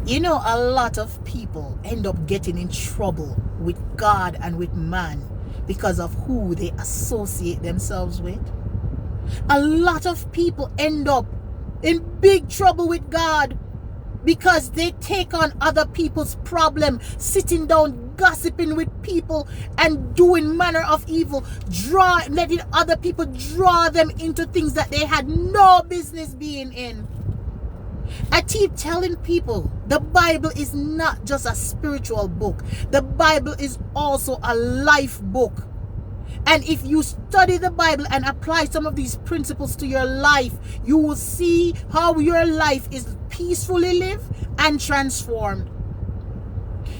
You know, a lot of people end up getting in trouble with God and with man because of who they associate themselves with. A lot of people end up in big trouble with God because they take on other people's problem, sitting down, gossiping with people and doing manner of evil, letting other people draw them into things that they had no business being in. I keep telling people the Bible is not just a spiritual book. The Bible is also a life book. And if you study the Bible and apply some of these principles to your life, you will see how your life is peacefully lived and transformed.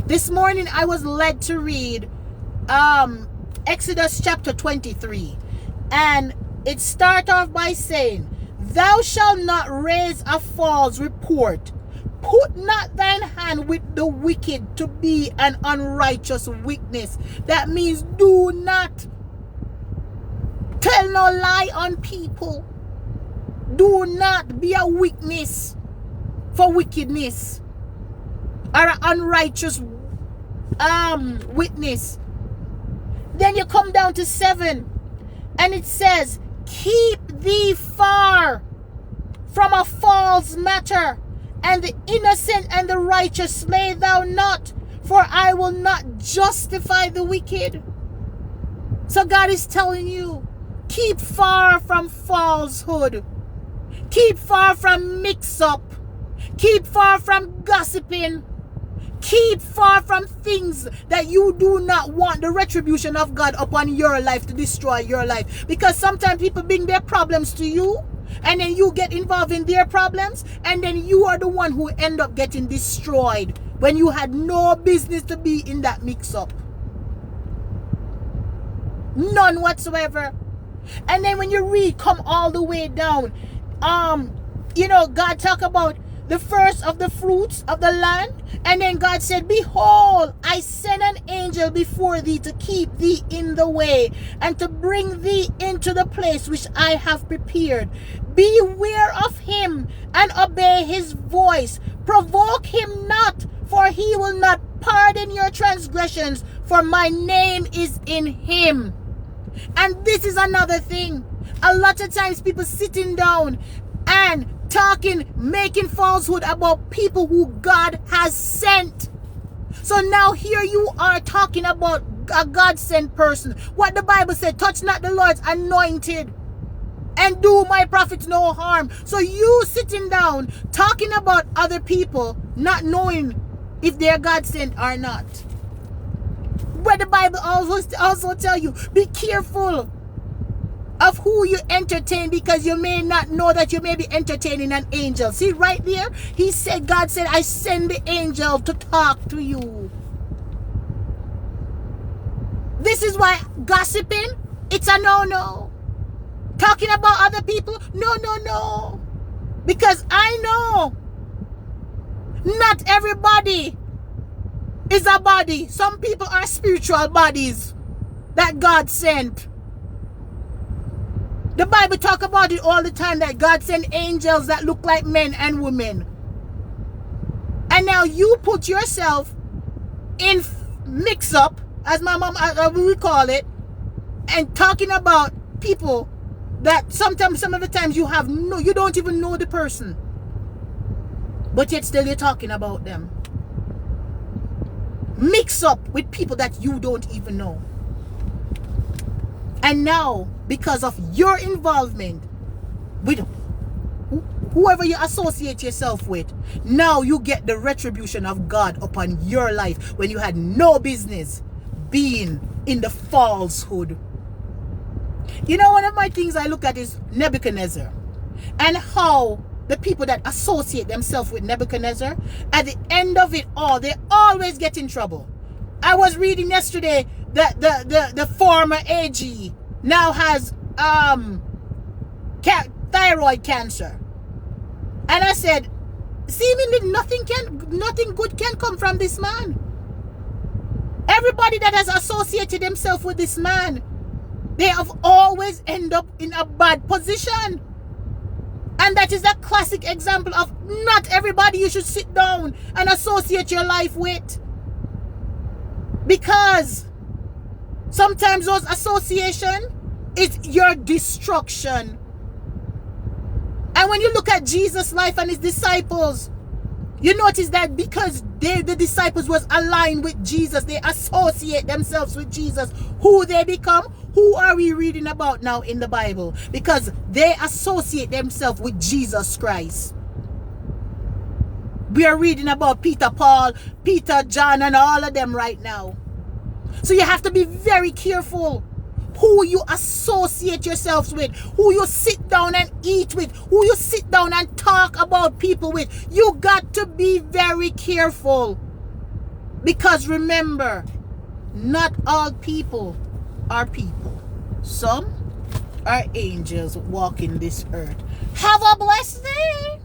This morning I was led to read Exodus chapter 23. And it starts off by saying, "Thou shalt not raise a false report. Put not thine hand with the wicked to be an unrighteous witness." That means do not tell no lie on people. Do not be a witness for wickedness or an unrighteous witness. Then you come down to 7 and it says, "Keep thee far from a false matter, and the innocent and the righteous slay thou not, for I will not justify the wicked." So God is telling you, keep far from falsehood. Keep far from mix-up. Keep far from gossiping. Keep far from things that you do not want the retribution of God upon your life to destroy your life. Because sometimes people bring their problems to you, and then you get involved in their problems, and then you are the one who end up getting destroyed when you had no business to be in that mix-up. None whatsoever. And then when you read, come all the way down, God talk about the first of the fruits of the land. And then God said, "Behold, I send an angel before thee to keep thee in the way and to bring thee into the place which I have prepared. Beware of him and obey his voice. Provoke him not, for he will not pardon your transgressions, for my name is in him." And this is another thing. A lot of times people sitting down and talking, making falsehood about people who God has sent. So now here you are talking about a God-sent person. What the Bible said, touch not the Lord's anointed and do my prophets no harm. So you sitting down talking about other people, not knowing if they're God-sent or not. But the Bible also tell you, be careful of who you entertain, because you may not know that you may be entertaining an angel. See right there, God said, "I send the angel to talk to you." This is why gossiping, it's a no-no. Talking about other people, no. Because I know not everybody is a body. Some people are spiritual bodies that God sent. The Bible talk about it all the time, that God sent angels that look like men and women. And now you put yourself in mix-up, as my mom would call it, and talking about people that some of the times you don't even know the person, but yet still you're talking about them. Mix up with people that you don't even know. And now, because of your involvement with whoever you associate yourself with, now you get the retribution of God upon your life when you had no business being in the falsehood. You know, one of my things I look at is Nebuchadnezzar, and how the people that associate themselves with Nebuchadnezzar, at the end of it all, they always get in trouble. I was reading yesterday that the former AG now has thyroid cancer. And I said, seemingly nothing good can come from this man. Everybody that has associated himself with this man, they have always end up in a bad position. And that is a classic example of not everybody you should sit down and associate your life with. Because sometimes those association is your destruction. And when you look at Jesus' life and his disciples, you notice that because the disciples was aligned with Jesus, they associate themselves with Jesus. Who they become? Who are we reading about now in the Bible? Because they associate themselves with Jesus Christ. We are reading about Peter, Paul, Peter, John, and all of them right now. So you have to be very careful who you associate yourselves with, who you sit down and eat with, who you sit down and talk about people with. You got to be very careful. Because remember, not all people are people. Some are angels walking this earth. Have a blessed day.